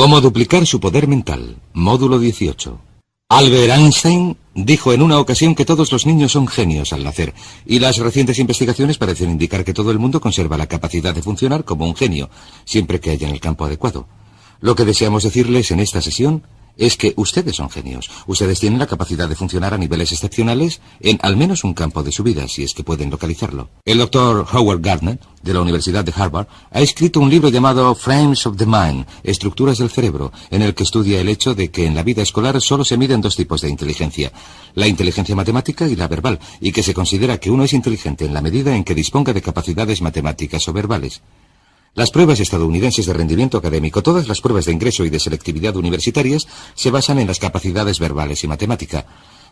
Cómo duplicar su poder mental. Módulo 18. Albert Einstein dijo en una ocasión que todos los niños son genios al nacer, y las recientes investigaciones parecen indicar que todo el mundo conserva la capacidad de funcionar como un genio, siempre que haya en el campo adecuado. Lo que deseamos decirles en esta sesión es que ustedes son genios. Ustedes tienen la capacidad de funcionar a niveles excepcionales en al menos un campo de su vida, si es que pueden localizarlo. El doctor Howard Gardner, de la Universidad de Harvard, ha escrito un libro llamado Frames of the Mind, Estructuras del Cerebro, en el que estudia el hecho de que en la vida escolar solo se miden dos tipos de inteligencia, la inteligencia matemática y la verbal, y que se considera que uno es inteligente en la medida en que disponga de capacidades matemáticas o verbales. Las pruebas estadounidenses de rendimiento académico, todas las pruebas de ingreso y de selectividad universitarias, se basan en las capacidades verbales y matemática.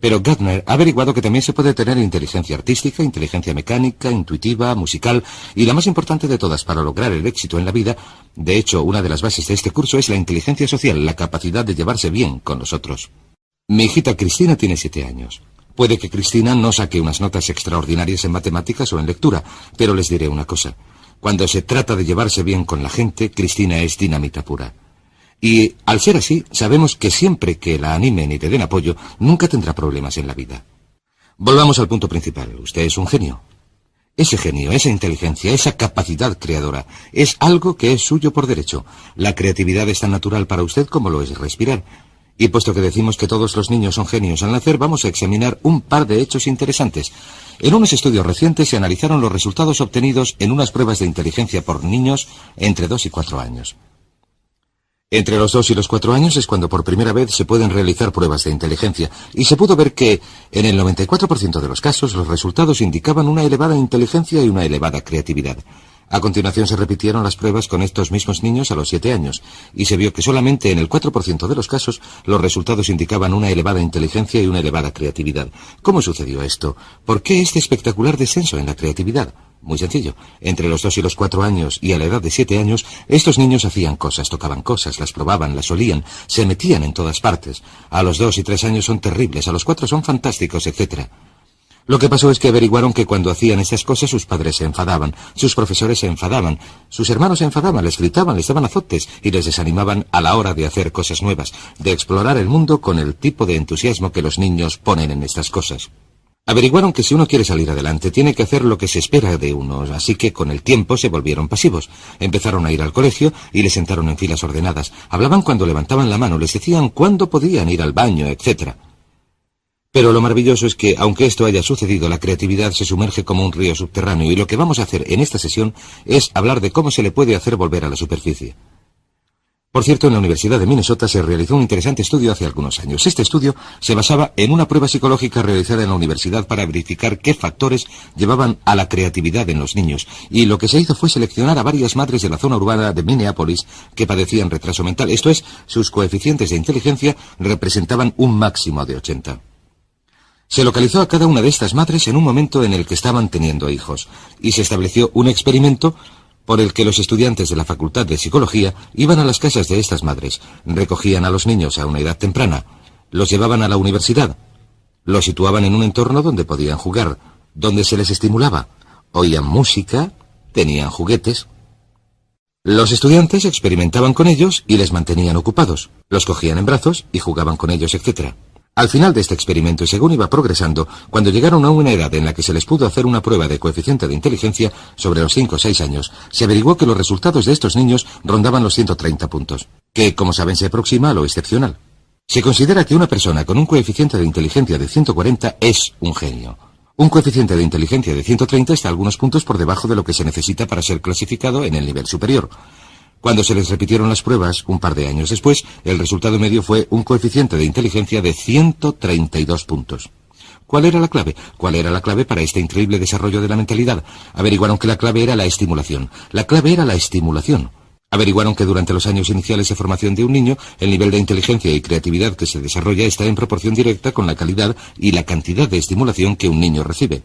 Pero Gardner ha averiguado que también se puede tener inteligencia artística, inteligencia mecánica, intuitiva, musical, y la más importante de todas para lograr el éxito en la vida, de hecho, una de las bases de este curso es la inteligencia social, la capacidad de llevarse bien con los otros. Mi hijita Cristina tiene 7 años. Puede que Cristina no saque unas notas extraordinarias en matemáticas o en lectura, pero les diré una cosa. Cuando se trata de llevarse bien con la gente, Cristina es dinamita pura. Y, al ser así, sabemos que siempre que la animen y le den apoyo, nunca tendrá problemas en la vida. Volvamos al punto principal. Usted es un genio. Ese genio, esa inteligencia, esa capacidad creadora, es algo que es suyo por derecho. La creatividad es tan natural para usted como lo es respirar. Y puesto que decimos que todos los niños son genios al nacer, vamos a examinar un par de hechos interesantes. En unos estudios recientes se analizaron los resultados obtenidos en unas pruebas de inteligencia por niños entre 2 y 4 años. Entre los 2 y los 4 años es cuando por primera vez se pueden realizar pruebas de inteligencia, y se pudo ver que, en el 94% de los casos, los resultados indicaban una elevada inteligencia y una elevada creatividad. A continuación se repitieron las pruebas con estos mismos niños a los 7 años, y se vio que solamente en el 4% de los casos los resultados indicaban una elevada inteligencia y una elevada creatividad. ¿Cómo sucedió esto? ¿Por qué este espectacular descenso en la creatividad? Muy sencillo. Entre los 2 y los 4 años y a la edad de 7 años, estos niños hacían cosas, tocaban cosas, las probaban, las olían, se metían en todas partes. A los 2 y 3 años son terribles, a los 4 son fantásticos, etc. Lo que pasó es que averiguaron que cuando hacían estas cosas sus padres se enfadaban, sus profesores se enfadaban, sus hermanos se enfadaban, les gritaban, les daban azotes y les desanimaban a la hora de hacer cosas nuevas, de explorar el mundo con el tipo de entusiasmo que los niños ponen en estas cosas. Averiguaron que si uno quiere salir adelante tiene que hacer lo que se espera de uno, así que con el tiempo se volvieron pasivos. Empezaron a ir al colegio y les sentaron en filas ordenadas. Hablaban cuando levantaban la mano, les decían cuándo podían ir al baño, etc. Pero lo maravilloso es que, aunque esto haya sucedido, la creatividad se sumerge como un río subterráneo, y lo que vamos a hacer en esta sesión es hablar de cómo se le puede hacer volver a la superficie. Por cierto, en la Universidad de Minnesota se realizó un interesante estudio hace algunos años. Este estudio se basaba en una prueba psicológica realizada en la universidad para verificar qué factores llevaban a la creatividad en los niños, y lo que se hizo fue seleccionar a varias madres de la zona urbana de Minneapolis que padecían retraso mental, esto es, sus coeficientes de inteligencia representaban un máximo de 80. Se localizó a cada una de estas madres en un momento en el que estaban teniendo hijos, y se estableció un experimento por el que los estudiantes de la Facultad de Psicología iban a las casas de estas madres, recogían a los niños a una edad temprana, los llevaban a la universidad, los situaban en un entorno donde podían jugar, donde se les estimulaba, oían música, tenían juguetes. Los estudiantes experimentaban con ellos y les mantenían ocupados, los cogían en brazos y jugaban con ellos, etc. Al final de este experimento, y según iba progresando, cuando llegaron a una edad en la que se les pudo hacer una prueba de coeficiente de inteligencia sobre los 5 o 6 años, se averiguó que los resultados de estos niños rondaban los 130 puntos, que, como saben, se aproxima a lo excepcional. Se considera que una persona con un coeficiente de inteligencia de 140 es un genio. Un coeficiente de inteligencia de 130 está algunos puntos por debajo de lo que se necesita para ser clasificado en el nivel superior. Cuando se les repitieron las pruebas, un par de años después, el resultado medio fue un coeficiente de inteligencia de 132 puntos. ¿Cuál era la clave? ¿Cuál era la clave para este increíble desarrollo de la mentalidad? Averiguaron que la clave era la estimulación. La clave era la estimulación. Averiguaron que durante los años iniciales de formación de un niño, el nivel de inteligencia y creatividad que se desarrolla está en proporción directa con la calidad y la cantidad de estimulación que un niño recibe.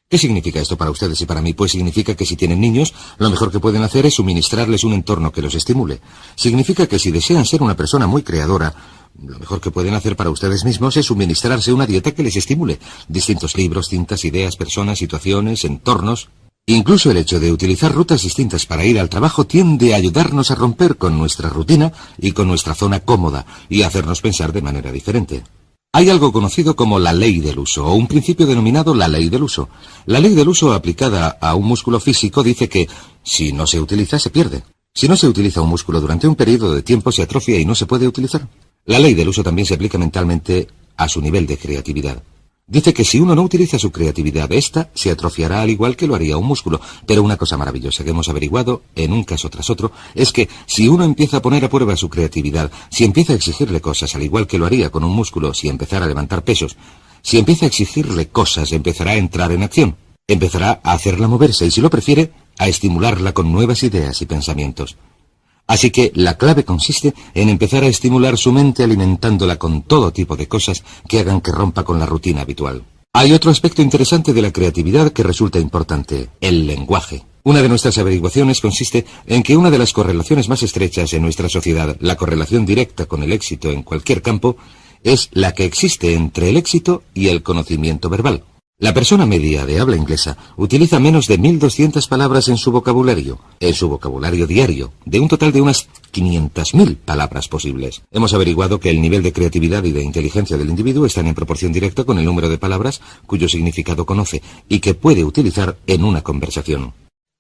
¿Qué significa esto para ustedes y para mí? Pues significa que si tienen niños, lo mejor que pueden hacer es suministrarles un entorno que los estimule. Significa que si desean ser una persona muy creadora, lo mejor que pueden hacer para ustedes mismos es suministrarse una dieta que les estimule. Distintos libros, cintas, ideas, personas, situaciones, entornos. Incluso el hecho de utilizar rutas distintas para ir al trabajo tiende a ayudarnos a romper con nuestra rutina y con nuestra zona cómoda y a hacernos pensar de manera diferente. Hay algo conocido como la ley del uso, o un principio denominado la ley del uso. La ley del uso aplicada a un músculo físico dice que, si no se utiliza, se pierde. Si no se utiliza un músculo durante un periodo de tiempo, se atrofia y no se puede utilizar. La ley del uso también se aplica mentalmente a su nivel de creatividad. Dice que si uno no utiliza su creatividad, ésta se atrofiará al igual que lo haría un músculo. Pero una cosa maravillosa que hemos averiguado, en un caso tras otro, es que si uno empieza a poner a prueba su creatividad, si empieza a exigirle cosas al igual que lo haría con un músculo si empezara a levantar pesos, si empieza a exigirle cosas, empezará a entrar en acción, empezará a hacerla moverse y, si lo prefiere, a estimularla con nuevas ideas y pensamientos. Así que la clave consiste en empezar a estimular su mente alimentándola con todo tipo de cosas que hagan que rompa con la rutina habitual. Hay otro aspecto interesante de la creatividad que resulta importante: el lenguaje. Una de nuestras averiguaciones consiste en que una de las correlaciones más estrechas en nuestra sociedad, la correlación directa con el éxito en cualquier campo, es la que existe entre el éxito y el conocimiento verbal. La persona media de habla inglesa utiliza menos de 1.200 palabras en su vocabulario diario, de un total de unas 500.000 palabras posibles. Hemos averiguado que el nivel de creatividad y de inteligencia del individuo están en proporción directa con el número de palabras cuyo significado conoce y que puede utilizar en una conversación.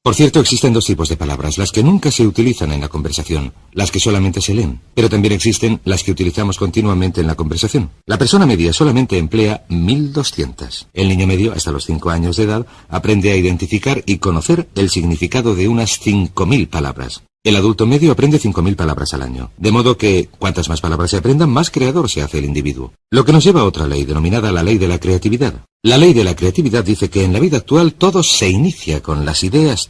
Por cierto, existen dos tipos de palabras: las que nunca se utilizan en la conversación, las que solamente se leen, pero también existen las que utilizamos continuamente en la conversación. La persona media solamente emplea 1.200. El niño medio, hasta los 5 años de edad, aprende a identificar y conocer el significado de unas 5.000 palabras. El adulto medio aprende 5.000 palabras al año, de modo que, cuantas más palabras se aprendan, más creador se hace el individuo. Lo que nos lleva a otra ley, denominada la ley de la creatividad. La ley de la creatividad dice que en la vida actual todo se inicia con las ideas,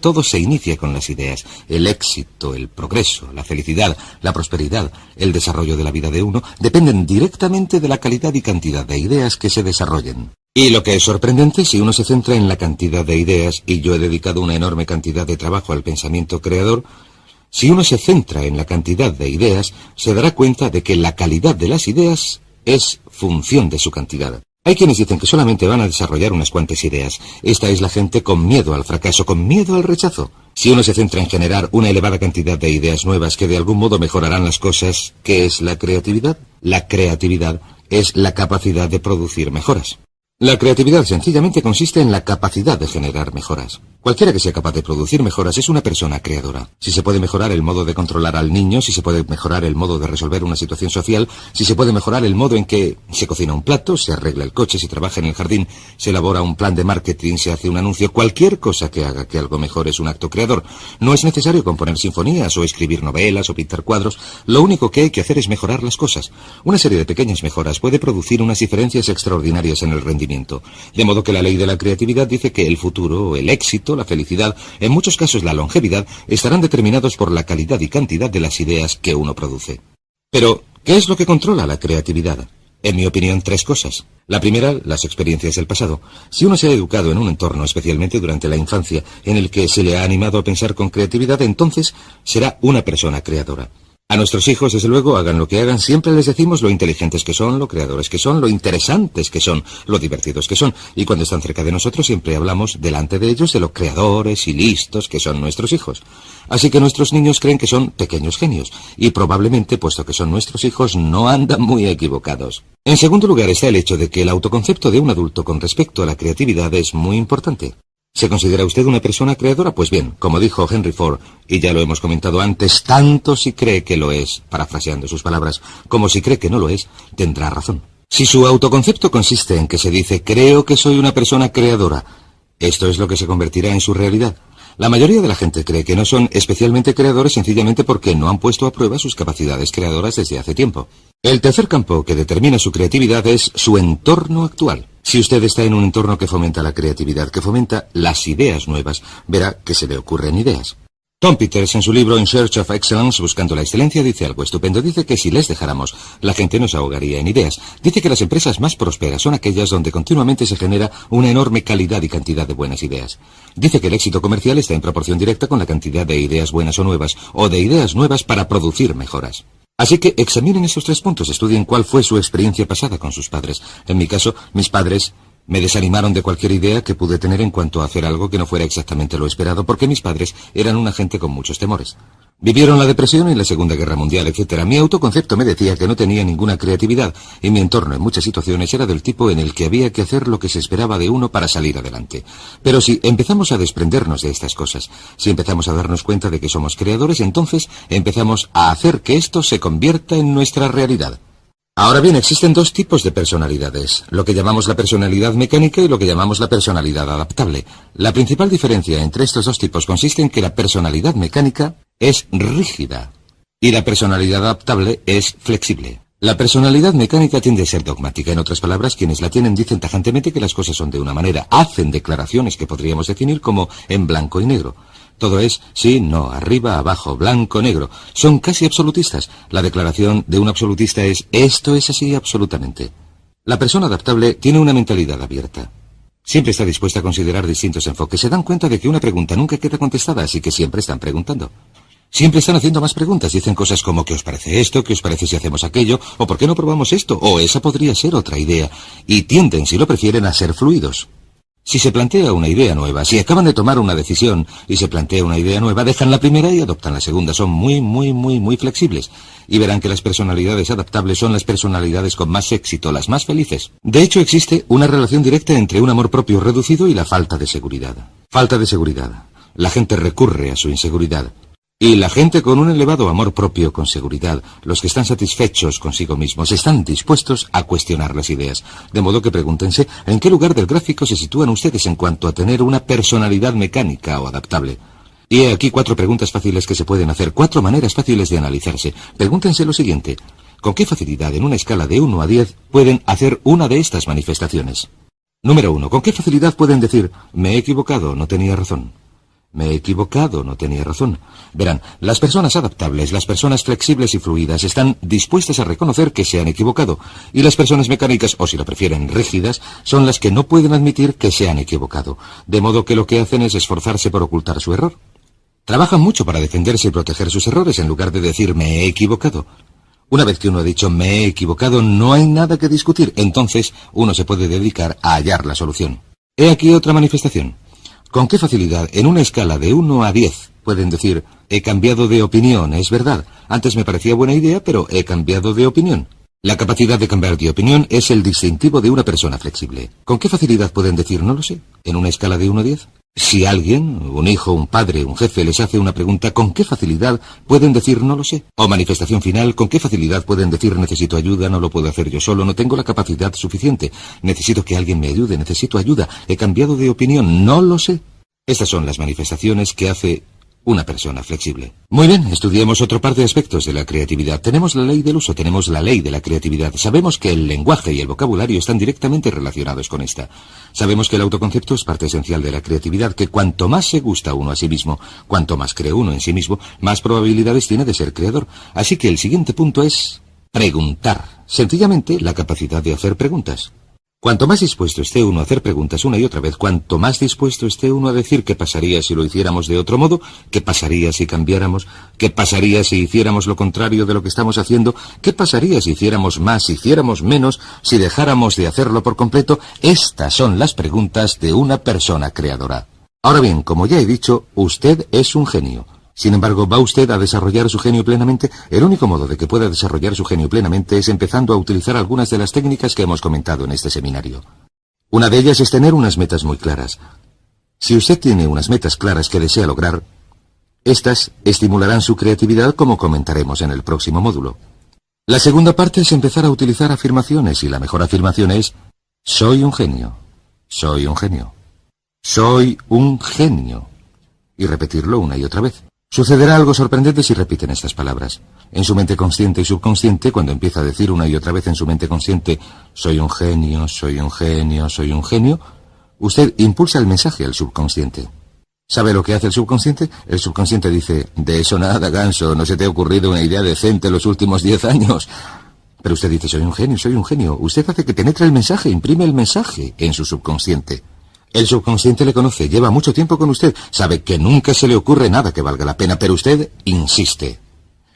El éxito, el progreso, la felicidad, la prosperidad, el desarrollo de la vida de uno, dependen directamente de la calidad y cantidad de ideas que se desarrollen. Y lo que es sorprendente, si uno se centra en la cantidad de ideas, y yo he dedicado una enorme cantidad de trabajo al pensamiento creador, si uno se centra en la cantidad de ideas, se dará cuenta de que la calidad de las ideas es función de su cantidad. Hay quienes dicen que solamente van a desarrollar unas cuantas ideas. Esta es la gente con miedo al fracaso, con miedo al rechazo. Si uno se centra en generar una elevada cantidad de ideas nuevas que de algún modo mejorarán las cosas, ¿qué es la creatividad? La creatividad es la capacidad de producir mejoras. La creatividad sencillamente consiste en la capacidad de generar mejoras. Cualquiera que sea capaz de producir mejoras es una persona creadora. Si se puede mejorar el modo de controlar al niño, si se puede mejorar el modo de resolver una situación social, si se puede mejorar el modo en que se cocina un plato, se arregla el coche, se trabaja en el jardín, se elabora un plan de marketing, se hace un anuncio, cualquier cosa que haga que algo mejore es un acto creador. No es necesario componer sinfonías o escribir novelas o pintar cuadros. Lo único que hay que hacer es mejorar las cosas. Una serie de pequeñas mejoras puede producir unas diferencias extraordinarias en el rendimiento. De modo que la ley de la creatividad dice que el futuro, el éxito, la felicidad, en muchos casos la longevidad, estarán determinados por la calidad y cantidad de las ideas que uno produce. Pero, ¿qué es lo que controla la creatividad? En mi opinión, 3 cosas. La primera, las experiencias del pasado. Si uno se ha educado en un entorno, especialmente durante la infancia, en el que se le ha animado a pensar con creatividad, entonces será una persona creadora. A nuestros hijos, desde luego, hagan lo que hagan, siempre les decimos lo inteligentes que son, lo creadores que son, lo interesantes que son, lo divertidos que son. Y cuando están cerca de nosotros, siempre hablamos delante de ellos de lo creadores y listos que son nuestros hijos. Así que nuestros niños creen que son pequeños genios. Y probablemente, puesto que son nuestros hijos, no andan muy equivocados. En segundo lugar está el hecho de que el autoconcepto de un adulto con respecto a la creatividad es muy importante. ¿Se considera usted una persona creadora? Pues bien, como dijo Henry Ford, y ya lo hemos comentado antes, tanto si cree que lo es, parafraseando sus palabras, como si cree que no lo es, tendrá razón. Si su autoconcepto consiste en que se dice, creo que soy una persona creadora, esto es lo que se convertirá en su realidad. La mayoría de la gente cree que no son especialmente creadores sencillamente porque no han puesto a prueba sus capacidades creadoras desde hace tiempo. El tercer campo que determina su creatividad es su entorno actual. Si usted está en un entorno que fomenta la creatividad, que fomenta las ideas nuevas, verá que se le ocurren ideas. Tom Peters, en su libro In Search of Excellence, Buscando la Excelencia, dice algo estupendo. Dice que si les dejáramos, la gente nos ahogaría en ideas. Dice que las empresas más prósperas son aquellas donde continuamente se genera una enorme calidad y cantidad de buenas ideas. Dice que el éxito comercial está en proporción directa con la cantidad de ideas buenas o nuevas, o de ideas nuevas para producir mejoras. Así que examinen esos 3 puntos, estudien cuál fue su experiencia pasada con sus padres. En mi caso, mis padres Me desanimaron de cualquier idea que pude tener en cuanto a hacer algo que no fuera exactamente lo esperado, porque mis padres eran una gente con muchos temores. Vivieron la depresión y la Segunda Guerra Mundial, etc. Mi autoconcepto me decía que no tenía ninguna creatividad, y mi entorno en muchas situaciones era del tipo en el que había que hacer lo que se esperaba de uno para salir adelante. Pero si empezamos a desprendernos de estas cosas, si empezamos a darnos cuenta de que somos creadores, entonces empezamos a hacer que esto se convierta en nuestra realidad. Ahora bien, existen dos tipos de personalidades, lo que llamamos la personalidad mecánica y lo que llamamos la personalidad adaptable. La principal diferencia entre estos dos tipos consiste en que la personalidad mecánica es rígida y la personalidad adaptable es flexible. La personalidad mecánica tiende a ser dogmática. En otras palabras, quienes la tienen dicen tajantemente que las cosas son de una manera, hacen declaraciones que podríamos definir como en blanco y negro. Todo es sí, no, arriba, abajo, blanco, negro. Son casi absolutistas. La declaración de un absolutista es esto es así absolutamente. La persona adaptable tiene una mentalidad abierta. Siempre está dispuesta a considerar distintos enfoques. Se dan cuenta de que una pregunta nunca queda contestada, así que siempre están preguntando. Siempre están haciendo más preguntas. Dicen cosas como ¿qué os parece esto? ¿Qué os parece si hacemos aquello? ¿O por qué no probamos esto? O esa podría ser otra idea. Y tienden, si lo prefieren, a ser fluidos. Si se plantea una idea nueva, si acaban de tomar una decisión y se plantea una idea nueva, dejan la primera y adoptan la segunda. Son muy flexibles. Y verán que las personalidades adaptables son las personalidades con más éxito, las más felices. De hecho, existe una relación directa entre un amor propio reducido y la falta de seguridad. Falta de seguridad. La gente recurre a su inseguridad. Y la gente con un elevado amor propio con seguridad, los que están satisfechos consigo mismos, están dispuestos a cuestionar las ideas. De modo que pregúntense en qué lugar del gráfico se sitúan ustedes en cuanto a tener una personalidad mecánica o adaptable. Y he aquí 4 preguntas fáciles que se pueden hacer, 4 maneras fáciles de analizarse. Pregúntense lo siguiente: ¿con qué facilidad en una escala de 1 a 10 pueden hacer una de estas manifestaciones? Número 1. ¿Con qué facilidad pueden decir me he equivocado, no tenía razón? Me he equivocado, no tenía razón. Verán, las personas adaptables, las personas flexibles y fluidas están dispuestas a reconocer que se han equivocado, y las personas mecánicas, o si lo prefieren rígidas, son las que no pueden admitir que se han equivocado, de modo que lo que hacen es esforzarse por ocultar su error. Trabajan mucho para defenderse y proteger sus errores en lugar de decir me he equivocado. Una vez que uno ha dicho me he equivocado, no hay nada que discutir, entonces uno se puede dedicar a hallar la solución. He aquí otra manifestación. ¿Con qué facilidad, en una escala de 1 a 10, pueden decir, he cambiado de opinión, es verdad, antes me parecía buena idea, pero he cambiado de opinión? La capacidad de cambiar de opinión es el distintivo de una persona flexible. ¿Con qué facilidad pueden decir, no lo sé, en una escala de 1 a 10? Si alguien, un hijo, un padre, un jefe, les hace una pregunta, ¿con qué facilidad pueden decir, no lo sé? O manifestación final, ¿con qué facilidad pueden decir, necesito ayuda, no lo puedo hacer yo solo, no tengo la capacidad suficiente, necesito que alguien me ayude, necesito ayuda, he cambiado de opinión, no lo sé? Estas son las manifestaciones que hace una persona flexible. Muy bien, estudiemos otro par de aspectos de la creatividad. Tenemos la ley del uso, tenemos la ley de la creatividad. Sabemos que el lenguaje y el vocabulario están directamente relacionados con esta. Sabemos que el autoconcepto es parte esencial de la creatividad, que cuanto más se gusta uno a sí mismo, cuanto más cree uno en sí mismo, más probabilidades tiene de ser creador. Así que el siguiente punto es preguntar. Sencillamente, la capacidad de hacer preguntas. Cuanto más dispuesto esté uno a hacer preguntas una y otra vez, cuanto más dispuesto esté uno a decir qué pasaría si lo hiciéramos de otro modo, qué pasaría si cambiáramos, qué pasaría si hiciéramos lo contrario de lo que estamos haciendo, qué pasaría si hiciéramos más, si hiciéramos menos, si dejáramos de hacerlo por completo, estas son las preguntas de una persona creadora. Ahora bien, como ya he dicho, usted es un genio. Sin embargo, ¿va usted a desarrollar su genio plenamente? El único modo de que pueda desarrollar su genio plenamente es empezando a utilizar algunas de las técnicas que hemos comentado en este seminario. Una de ellas es tener unas metas muy claras. Si usted tiene unas metas claras que desea lograr, estas estimularán su creatividad, como comentaremos en el próximo módulo. La segunda parte es empezar a utilizar afirmaciones, y la mejor afirmación es soy un genio, soy un genio, soy un genio, y repetirlo una y otra vez. Sucederá algo sorprendente si repiten estas palabras. En su mente consciente y subconsciente, cuando empieza a decir una y otra vez en su mente consciente, soy un genio, soy un genio, soy un genio, usted impulsa el mensaje al subconsciente. ¿Sabe lo que hace el subconsciente? El subconsciente dice, de eso nada, ganso, no se te ha ocurrido una idea decente en los últimos 10 años. Pero usted dice, soy un genio, soy un genio. Usted hace que penetre el mensaje, imprime el mensaje en su subconsciente. El subconsciente le conoce, lleva mucho tiempo con usted, sabe que nunca se le ocurre nada que valga la pena, pero usted insiste.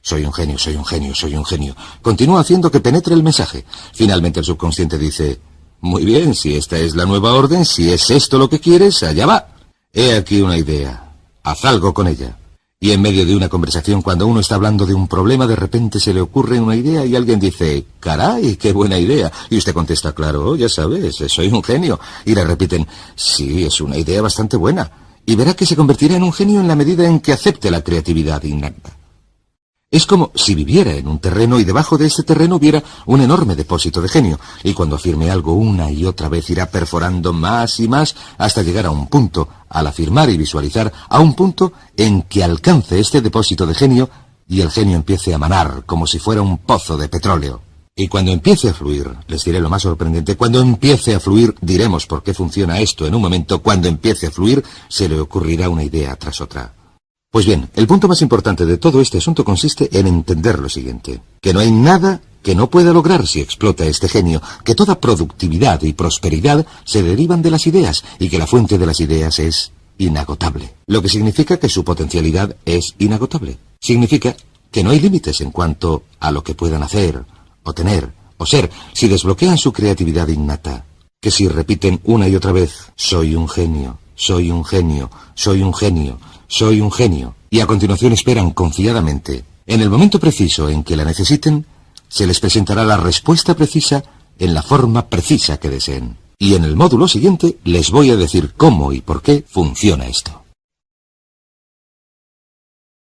Soy un genio, soy un genio, soy un genio. Continúa haciendo que penetre el mensaje. Finalmente el subconsciente dice, Muy bien, si esta es la nueva orden, si es esto lo que quieres, allá va. He aquí una idea. Haz algo con ella. Y en medio de una conversación, cuando uno está hablando de un problema, de repente se le ocurre una idea y alguien dice, caray, qué buena idea. Y usted contesta, claro, ya sabes, soy un genio. Y le repiten, sí, es una idea bastante buena. Y verá que se convertirá en un genio en la medida en que acepte la creatividad innata. Es como si viviera en un terreno y debajo de ese terreno hubiera un enorme depósito de genio, y cuando afirme algo una y otra vez irá perforando más y más hasta llegar a un punto, al afirmar y visualizar, a un punto en que alcance este depósito de genio y el genio empiece a manar como si fuera un pozo de petróleo. Y cuando empiece a fluir, les diré lo más sorprendente, cuando empiece a fluir, diremos por qué funciona esto en un momento, cuando empiece a fluir, se le ocurrirá una idea tras otra. Pues bien, el punto más importante de todo este asunto consiste en entender lo siguiente, que no hay nada que no pueda lograr si explota este genio, que toda productividad y prosperidad se derivan de las ideas y que la fuente de las ideas es inagotable, lo que significa que su potencialidad es inagotable. Significa que no hay límites en cuanto a lo que puedan hacer, o tener, o ser, si desbloquean su creatividad innata, que si repiten una y otra vez, soy un genio, soy un genio, soy un genio, soy un genio, y a continuación esperan confiadamente. En el momento preciso en que la necesiten, se les presentará la respuesta precisa en la forma precisa que deseen. Y en el módulo siguiente les voy a decir cómo y por qué funciona esto.